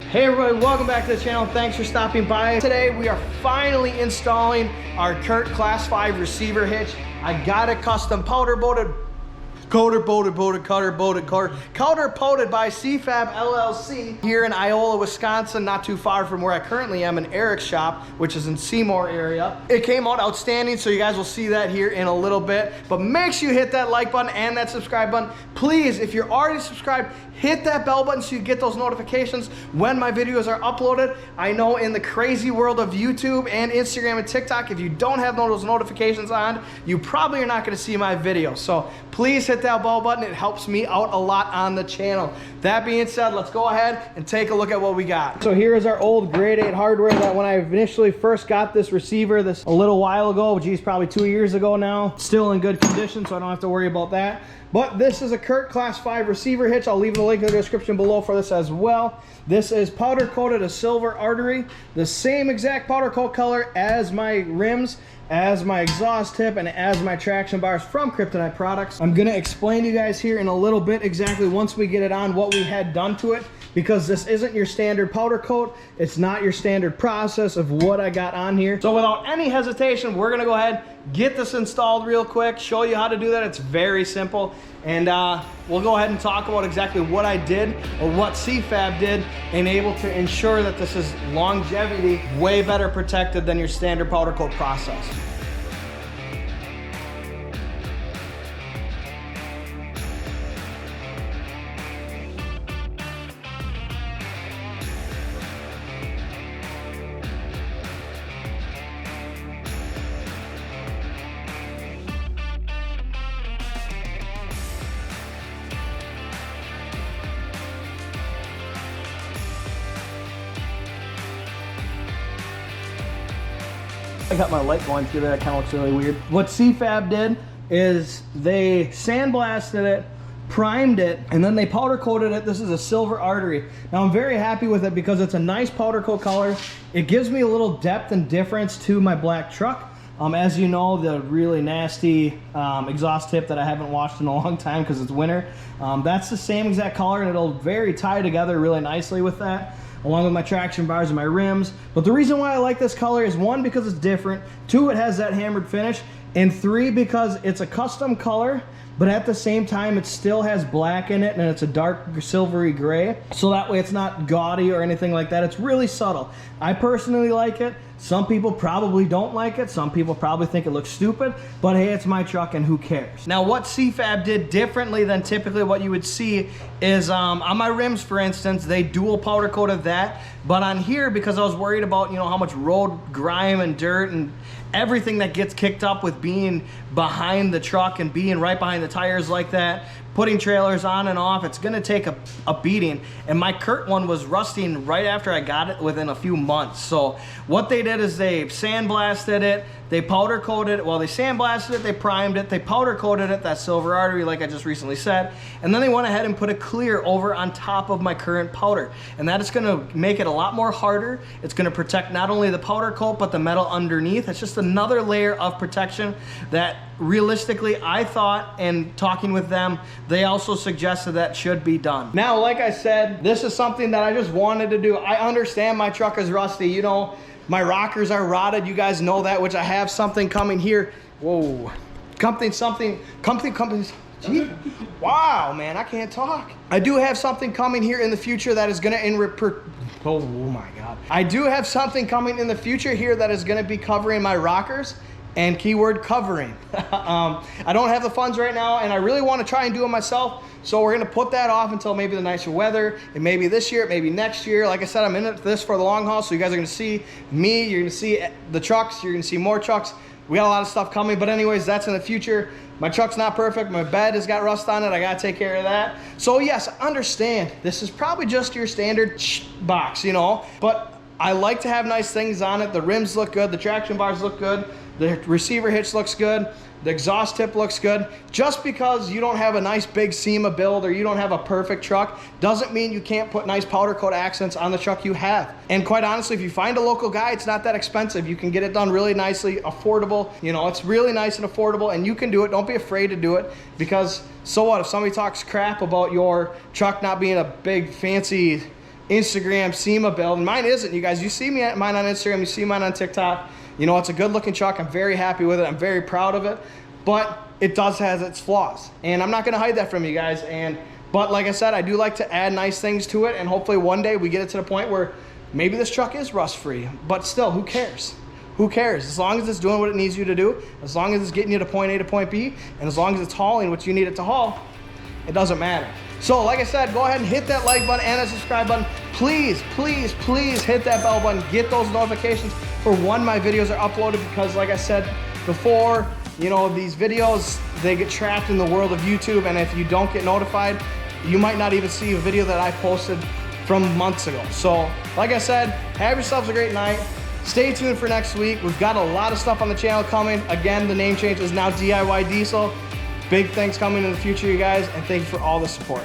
Hey everybody, welcome back to the channel. Thanks for stopping by. Today we are finally installing our Curt Class 5 receiver hitch. powder coated by WCfab LLC here in Iola, Wisconsin, not too far from where I currently am in Eric's shop, which is in Seymour area. It came out outstanding, so you guys will see that here in a little bit. But make sure you hit that like button and that subscribe button. Please, if you're already subscribed, hit that bell button so you get those notifications when my videos are uploaded. I know in the crazy world of YouTube and Instagram and TikTok, if you don't have those notifications on, you probably are not gonna see my videos. So please hit that bell button. It helps me out a lot on the channel. That being said, let's go ahead and take a look at what we got. So here is our old grade 8 hardware that when I initially first got this receiver a little while ago, geez, probably 2 years ago now, still in good condition, so I don't have to worry about that. But this is a Curt Class 5 receiver hitch. I'll leave the link in the description below for this as well. This is powder coated a silver artery, the same exact powder coat color as my rims, as my exhaust tip, and as my traction bars from Kryptonite products. I'm gonna explain to you guys here in a little bit exactly once we get it on what we had done to it, because this isn't your standard powder coat. It's not your standard process of what I got on here. So without any hesitation, we're gonna go ahead, get this installed real quick, show you how to do that. It's very simple. And we'll go ahead and talk about exactly what I did or what WCfab did and able to ensure that this is longevity way better protected than your standard powder coat process. I got my light going through there. That kind of looks really weird. What WCfab did is they sandblasted it, primed it, and then they powder coated it. This is a silver artery. Now I'm very happy with it because it's a nice powder coat color. It gives me a little depth and difference to my black truck. As you know, the really nasty exhaust tip that I haven't washed in a long time because it's winter, that's the same exact color, and it'll very tie together really nicely with that, along with my traction bars and my rims. But the reason why I like this color is 1, because it's different, 2, it has that hammered finish, and 3, because it's a custom color, but at the same time it still has black in it and it's a dark silvery gray, so that way it's not gaudy or anything like that. It's really subtle. I personally like it. Some people probably don't like it. Some people probably think it looks stupid, but hey, it's my truck and who cares? Now what WCfab did differently than typically what you would see is on my rims, for instance, they dual powder coated that, but on here, because I was worried about, you know, how much road grime and dirt and everything that gets kicked up with being behind the truck and being right behind the tires like that, putting trailers on and off, it's gonna take a beating. And my Curt one was rusting right after I got it within a few months. So what they did is they sandblasted it, they powder coated it. Well, they sandblasted it, they primed it, they powder coated it, that silver artery like I just recently said, and then they went ahead and put a clear over on top of my current powder. And that is gonna make it a lot more harder. It's gonna protect not only the powder coat, but the metal underneath. It's just another layer of protection that realistically I thought, and talking with them, they also suggested that should be done. Now, like I said, this is something that I just wanted to do. I understand my truck is rusty, you know, my rockers are rotted, you guys know that, which I have something coming here. Whoa, something, gee, wow, man, I can't talk. I do have something coming here in the future that is gonna oh my God. I do have something coming in the future here that is gonna be covering my rockers, and keyword covering. I don't have the funds right now, and I really want to try and do it myself, so we're going to put that off until maybe the nicer weather. It may be this year, it may be next year. Like I said, I'm in this for the long haul, so you guys are going to see me, you're going to see the trucks, you're going to see more trucks. We got a lot of stuff coming, but anyways, that's in the future. My truck's not perfect. My bed has got rust on it. I got to take care of that. So yes, I understand this is probably just your standard box, you know, but I like to have nice things on it. The rims look good, the traction bars look good, the receiver hitch looks good, the exhaust tip looks good. Just because you don't have a nice big SEMA build or you don't have a perfect truck doesn't mean you can't put nice powder coat accents on the truck you have. And quite honestly, if you find a local guy, it's not that expensive. You can get it done really nicely, affordable. You know, it's really nice and affordable, and you can do it. Don't be afraid to do it, because so what if somebody talks crap about your truck not being a big fancy Instagram SEMA build, and mine isn't, you guys. You see mine on Instagram, you see mine on TikTok. You know, it's a good looking truck. I'm very happy with it. I'm very proud of it, but it does have its flaws, and I'm not gonna hide that from you guys. But like I said, I do like to add nice things to it, and hopefully one day we get it to the point where maybe this truck is rust free, but still, who cares? Who cares? As long as it's doing what it needs you to do, as long as it's getting you to point A to point B, and as long as it's hauling what you need it to haul, it doesn't matter. So like I said, go ahead and hit that like button and that subscribe button. Please, please, please hit that bell button. Get those notifications for when my videos are uploaded, because like I said before, you know, these videos, they get trapped in the world of YouTube, and if you don't get notified, you might not even see a video that I posted from months ago. So like I said, have yourselves a great night. Stay tuned for next week. We've got a lot of stuff on the channel coming. Again, the name change is now DIY Diesel. Big things coming in the future, you guys, and thank you for all the support.